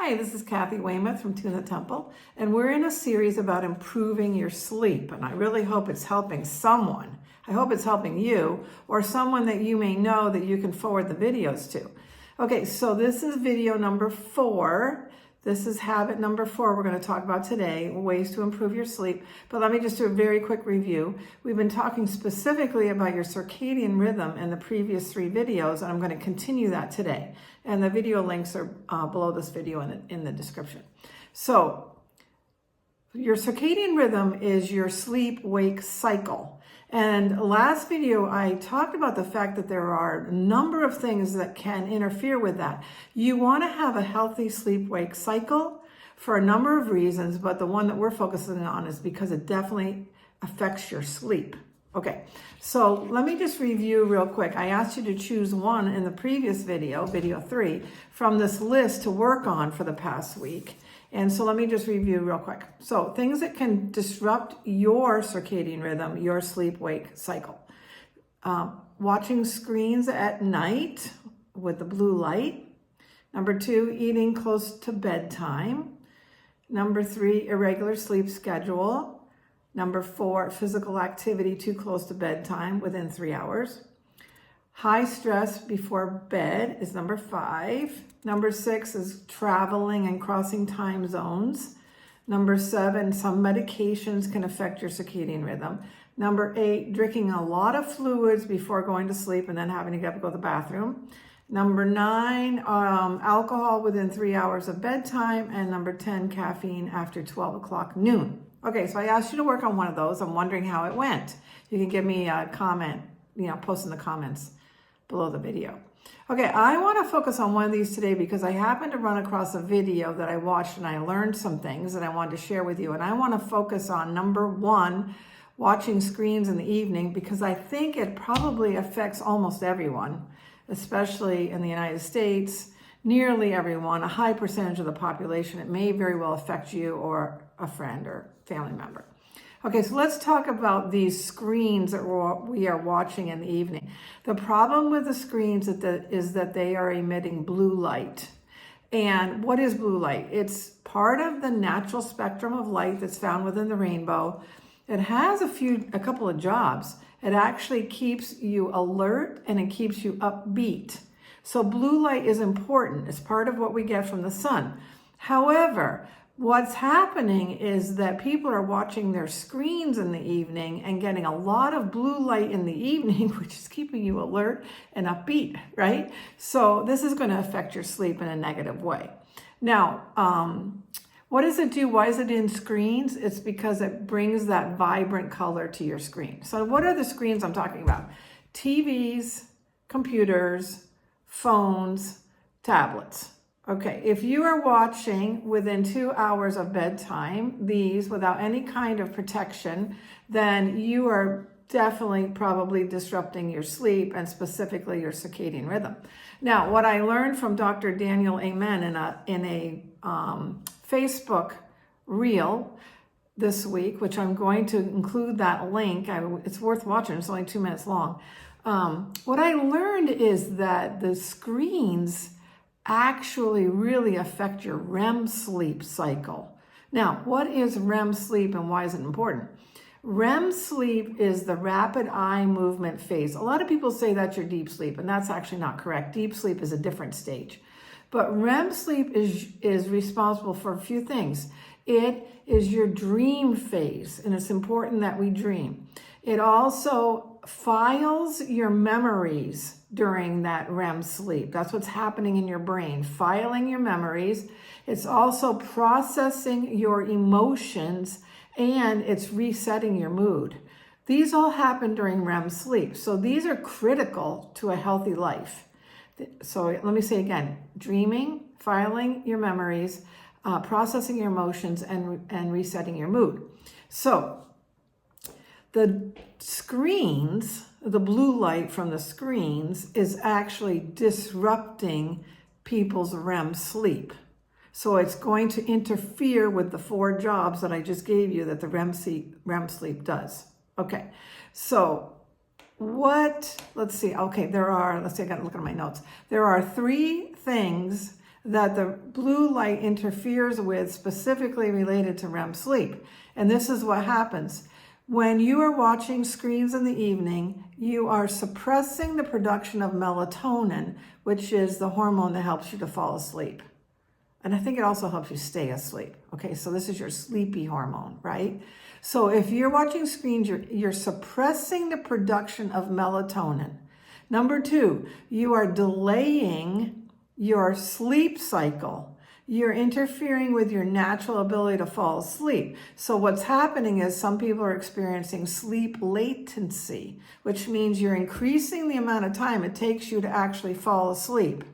Hi, this is Kathy Weymouth from Tuna Temple, and we're in a series about improving your sleep, and I really hope it's helping someone. I hope it's helping you or someone that you may know that you can forward the videos to. Okay, so this is video number 4. This is habit number 4 we're going to talk about today, ways to improve your sleep. But let me just do a very quick review. We've been talking specifically about your circadian rhythm in the previous 3 videos, and I'm going to continue that today. And the video links are below this video in the description. So your circadian rhythm is your sleep-wake cycle. And last video, I talked about the fact that there are a number of things that can interfere with that. You want to have a healthy sleep-wake cycle for a number of reasons, but the one that we're focusing on is because it definitely affects your sleep. Okay, so let me just review real quick. I asked you to choose one in the previous video, video 3, from this list to work on for the past week. And so let me just review real quick. So things that can disrupt your circadian rhythm, your sleep-wake cycle. Watching screens at night with the blue light. Number 2, eating close to bedtime. Number 3, irregular sleep schedule. Number 4, physical activity too close to bedtime within 3 hours. High stress before bed is number 5. Number 6 is traveling and crossing time zones. Number 7, some medications can affect your circadian rhythm. Number 8, drinking a lot of fluids before going to sleep and then having to get up and go to the bathroom. Number 9, alcohol within 3 hours of bedtime. And number 10, caffeine after 12 o'clock noon. Okay, so I asked you to work on one of those. I'm wondering how it went. You can give me a comment, post in the comments below the video. Okay, I want to focus on one of these today because I happened to run across a video that I watched and I learned some things that I wanted to share with you. And I want to focus on number 1, watching screens in the evening, because I think it probably affects almost everyone, especially in the United States, nearly everyone, a high percentage of the population. It may very well affect you or a friend or family member. Okay, so let's talk about these screens that we are watching in the evening. The problem with the screens is that they are emitting blue light. And what is blue light? It's part of the natural spectrum of light that's found within the rainbow. It has a couple of jobs. It actually keeps you alert and it keeps you upbeat. So blue light is important. It's part of what we get from the sun. However, what's happening is that people are watching their screens in the evening and getting a lot of blue light in the evening, which is keeping you alert and upbeat, right? So this is going to affect your sleep in a negative way. Now, what does it do? Why is it in screens? It's because it brings that vibrant color to your screen. So what are the screens I'm talking about? TVs, computers, phones, tablets. Okay, if you are watching within 2 hours of bedtime, these without any kind of protection, then you are definitely probably disrupting your sleep and specifically your circadian rhythm. Now, what I learned from Dr. Daniel Amen in a Facebook reel this week, which I'm going to include that link. It's worth watching. It's only 2 minutes long. What I learned is that the screens actually really affect your REM sleep cycle. Now, what is REM sleep and why is it important? REM sleep is the rapid eye movement phase. A lot of people say that's your deep sleep, and that's actually not correct. Deep sleep is a different stage. But REM sleep is responsible for a few things. It is your dream phase, and it's important that we dream. It also files your memories during that REM sleep. That's what's happening in your brain, filing your memories. It's also processing your emotions, and it's resetting your mood. These all happen during REM sleep. So these are critical to a healthy life. So let me say again, dreaming, filing your memories, processing your emotions, and resetting your mood. So the screens, the blue light from the screens is actually disrupting people's REM sleep. So it's going to interfere with the 4 jobs that I just gave you that the REM sleep does. Okay, so let's see, I gotta look at my notes. There are 3 things that the blue light interferes with, specifically related to REM sleep. And this is what happens. When you are watching screens in the evening, you are suppressing the production of melatonin, which is the hormone that helps you to fall asleep. And I think it also helps you stay asleep. Okay, so this is your sleepy hormone, right? So if you're watching screens, you're suppressing the production of melatonin. Number 2, you are delaying your sleep cycle. You're interfering with your natural ability to fall asleep. So what's happening is some people are experiencing sleep latency, which means you're increasing the amount of time it takes you to actually fall asleep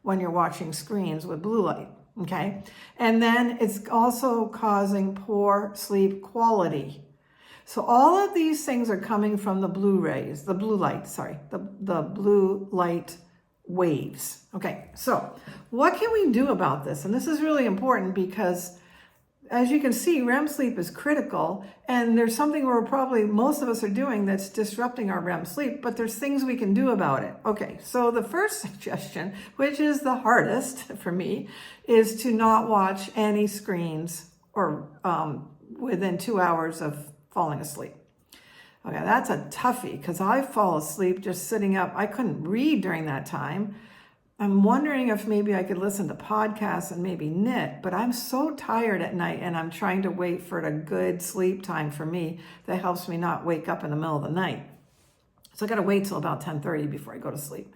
when you're watching screens with blue light, okay? And then it's also causing poor sleep quality. So all of these things are coming from the blue light waves. Okay, so what can we do about this? And this is really important because, as you can see, REM sleep is critical, and there's something where probably most of us are doing that's disrupting our REM sleep, but there's things we can do about it. Okay, so the first suggestion, which is the hardest for me, is to not watch any screens or within 2 hours of falling asleep. Okay, that's a toughie because I fall asleep just sitting up. I couldn't read during that time. I'm wondering if maybe I could listen to podcasts and maybe knit, but I'm so tired at night and I'm trying to wait for a good sleep time for me that helps me not wake up in the middle of the night. So I got to wait till about 10:30 before I go to sleep.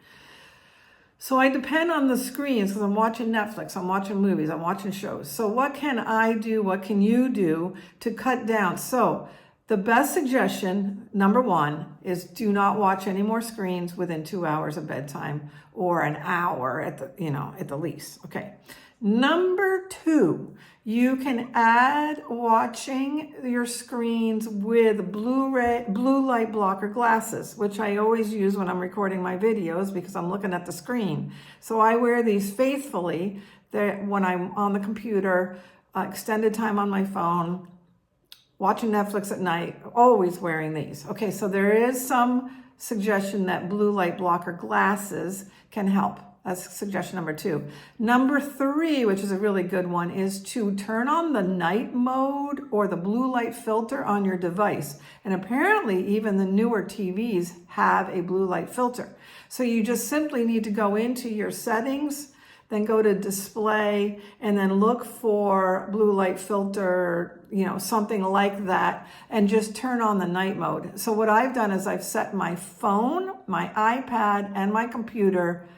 So I depend on the screens because I'm watching Netflix, I'm watching movies, I'm watching shows. So what can I do? What can you do to cut down? So the best suggestion, number 1, is do not watch any more screens within 2 hours of bedtime, or an hour at the least. Okay. Number 2, you can add watching your screens with blue light blocker glasses, which I always use when I'm recording my videos because I'm looking at the screen. So I wear these faithfully when I'm on the computer, extended time on my phone, watching Netflix at night, always wearing these. Okay, so there is some suggestion that blue light blocker glasses can help. That's suggestion number 2. Number 3, which is a really good one, is to turn on the night mode or the blue light filter on your device. And apparently even the newer TVs have a blue light filter. So you just simply need to go into your settings, then go to display, and then look for blue light filter, something like that, and just turn on the night mode. So what I've done is I've set my phone, my iPad, and my computer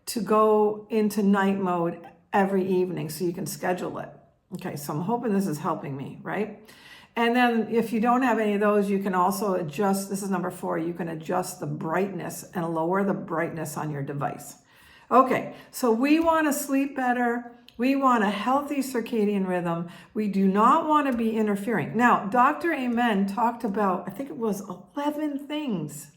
to go into night mode every evening so you can schedule it. Okay, so I'm hoping this is helping me, right? And then if you don't have any of those, you can also adjust, this is number 4, you can adjust the brightness and lower the brightness on your device. Okay, so we want to sleep better. We want a healthy circadian rhythm. We do not want to be interfering. Now, Dr. Amen talked about, I think it was 11 things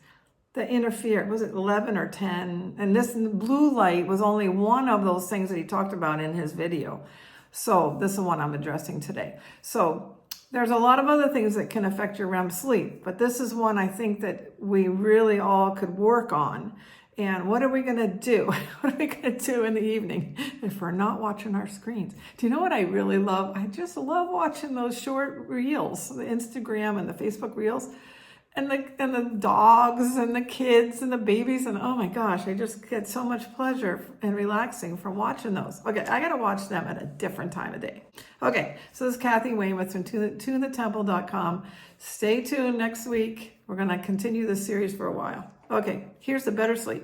that interfere. Was it 11 or 10? And this blue light was only one of those things that he talked about in his video. So this is the one I'm addressing today. So there's a lot of other things that can affect your REM sleep, but this is one I think that we really all could work on. And what are we going to do? What are we going to do in the evening if we're not watching our screens? Do you know what I really love? I just love watching those short reels, the Instagram and the Facebook reels, and the dogs and the kids and the babies. And oh my gosh, I just get so much pleasure and relaxing from watching those. Okay, I got to watch them at a different time of day. Okay, so this is Kathy Weymouth from tunethetemple.com. Stay tuned next week. We're going to continue this series for a while. Okay, here's the better sleep.